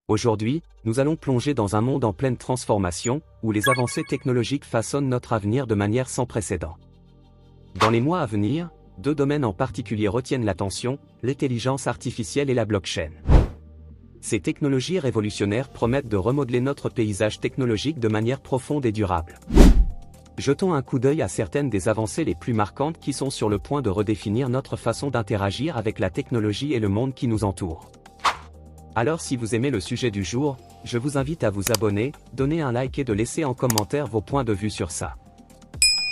Aujourd'hui, nous allons plonger dans un monde en pleine transformation, où les avancées technologiques façonnent notre avenir de manière sans précédent. Dans les mois à venir, deux domaines en particulier retiennent l'attention, l'intelligence artificielle et la blockchain. Ces technologies révolutionnaires promettent de remodeler notre paysage technologique de manière profonde et durable. Jetons un coup d'œil à certaines des avancées les plus marquantes qui sont sur le point de redéfinir notre façon d'interagir avec la technologie et le monde qui nous entoure. Alors si vous aimez le sujet du jour, je vous invite à vous abonner, donner un like et de laisser en commentaire vos points de vue sur ça.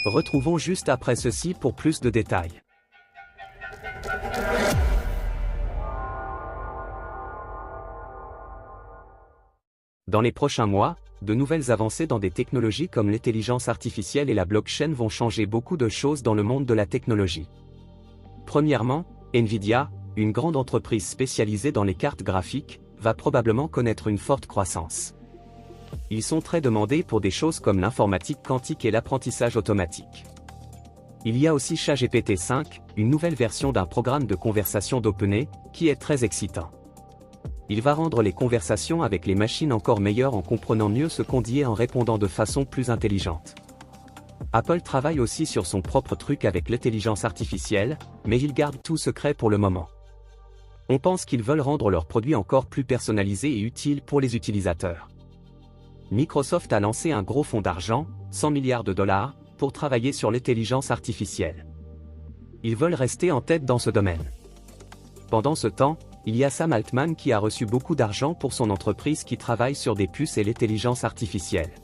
Retrouvons juste après ceci pour plus de détails. Dans les prochains mois, de nouvelles avancées dans des technologies comme l'intelligence artificielle et la blockchain vont changer beaucoup de choses dans le monde de la technologie. Premièrement, Nvidia, une grande entreprise spécialisée dans les cartes graphiques, va probablement connaître une forte croissance. Ils sont très demandés pour des choses comme l'informatique quantique et l'apprentissage automatique. Il y a aussi ChatGPT 5, une nouvelle version d'un programme de conversation d'OpenAI, qui est très excitant. Il va rendre les conversations avec les machines encore meilleures en comprenant mieux ce qu'on dit et en répondant de façon plus intelligente. Apple travaille aussi sur son propre truc avec l'intelligence artificielle, mais ils gardent tout secret pour le moment. On pense qu'ils veulent rendre leurs produits encore plus personnalisés et utiles pour les utilisateurs. Microsoft a lancé un gros fonds d'argent, 100 milliards de dollars, pour travailler sur l'intelligence artificielle. Ils veulent rester en tête dans ce domaine. Pendant ce temps, il y a Sam Altman qui a reçu beaucoup d'argent pour son entreprise qui travaille sur des puces et l'intelligence artificielle.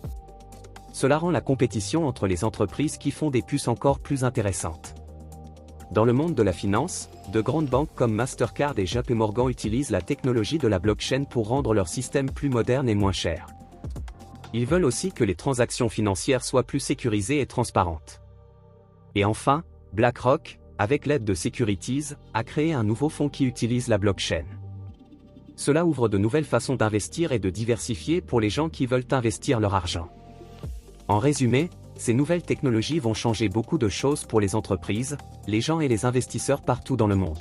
Cela rend la compétition entre les entreprises qui font des puces encore plus intéressante. Dans le monde de la finance, de grandes banques comme Mastercard et JP Morgan utilisent la technologie de la blockchain pour rendre leur système plus moderne et moins cher. Ils veulent aussi que les transactions financières soient plus sécurisées et transparentes. Et enfin, BlackRock, avec l'aide de Securities, a créé un nouveau fonds qui utilise la blockchain. Cela ouvre de nouvelles façons d'investir et de diversifier pour les gens qui veulent investir leur argent. En résumé, ces nouvelles technologies vont changer beaucoup de choses pour les entreprises, les gens et les investisseurs partout dans le monde.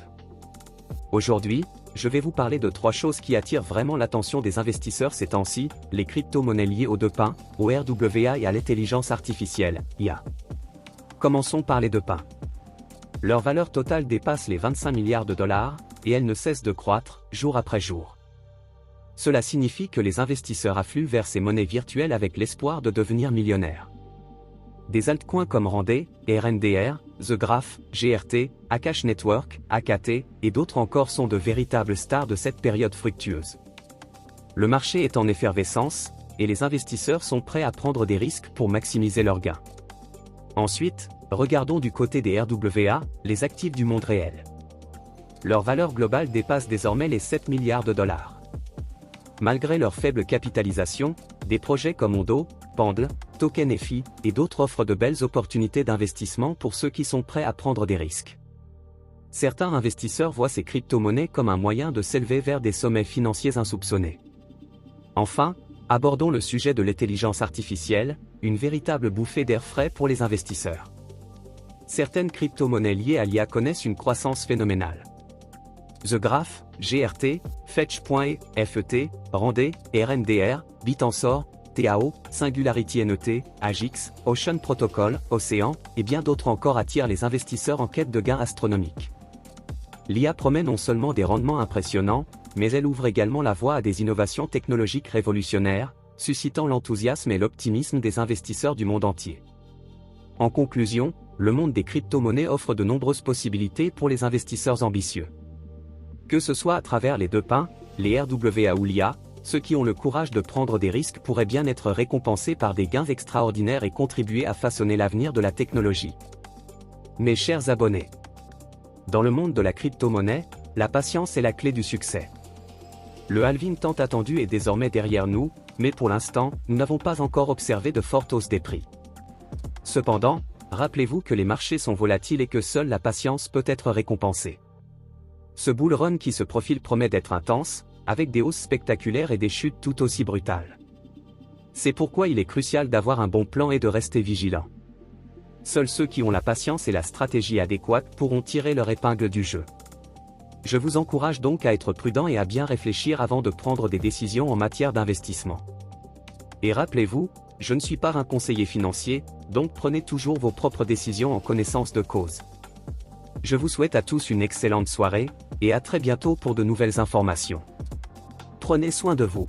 Aujourd'hui, je vais vous parler de trois choses qui attirent vraiment l'attention des investisseurs ces temps-ci, les crypto-monnaies liées aux deux pains, au RWA et à l'intelligence artificielle, IA. Commençons par les deux pains. Leur valeur totale dépasse les 25 milliards de dollars, et elle ne cesse de croître, jour après jour. Cela signifie que les investisseurs affluent vers ces monnaies virtuelles avec l'espoir de devenir millionnaires. Des altcoins comme Randé, RNDR, The Graph, GRT, Akash Network, AKT, et d'autres encore sont de véritables stars de cette période fructueuse. Le marché est en effervescence, et les investisseurs sont prêts à prendre des risques pour maximiser leurs gains. Ensuite, regardons du côté des RWA, les actifs du monde réel. Leur valeur globale dépasse désormais les 7 milliards de dollars. Malgré leur faible capitalisation, des projets comme Ondo, Pendle, Token.fi et d'autres offrent de belles opportunités d'investissement pour ceux qui sont prêts à prendre des risques. Certains investisseurs voient ces crypto-monnaies comme un moyen de s'élever vers des sommets financiers insoupçonnés. Enfin, abordons le sujet de l'intelligence artificielle, une véritable bouffée d'air frais pour les investisseurs. Certaines crypto-monnaies liées à l'IA connaissent une croissance phénoménale. The Graph, GRT, Fetch.ai, FET, Randé, RNDR, Bitansor, TAO, Singularity NET, AGIX, Ocean Protocol, Océan, et bien d'autres encore attirent les investisseurs en quête de gains astronomiques. L'IA promet non seulement des rendements impressionnants, mais elle ouvre également la voie à des innovations technologiques révolutionnaires, suscitant l'enthousiasme et l'optimisme des investisseurs du monde entier. En conclusion, le monde des crypto-monnaies offre de nombreuses possibilités pour les investisseurs ambitieux. Que ce soit à travers les deux pains, les RWA ou l'IA, ceux qui ont le courage de prendre des risques pourraient bien être récompensés par des gains extraordinaires et contribuer à façonner l'avenir de la technologie. Mes chers abonnés, dans le monde de la crypto-monnaie, la patience est la clé du succès. Le halving tant attendu est désormais derrière nous, mais pour l'instant, nous n'avons pas encore observé de forte hausse des prix. Cependant, rappelez-vous que les marchés sont volatiles et que seule la patience peut être récompensée. Ce bull run qui se profile promet d'être intense, avec des hausses spectaculaires et des chutes tout aussi brutales. C'est pourquoi il est crucial d'avoir un bon plan et de rester vigilant. Seuls ceux qui ont la patience et la stratégie adéquate pourront tirer leur épingle du jeu. Je vous encourage donc à être prudent et à bien réfléchir avant de prendre des décisions en matière d'investissement. Et rappelez-vous, je ne suis pas un conseiller financier, donc prenez toujours vos propres décisions en connaissance de cause. Je vous souhaite à tous une excellente soirée, et à très bientôt pour de nouvelles informations. Prenez soin de vous.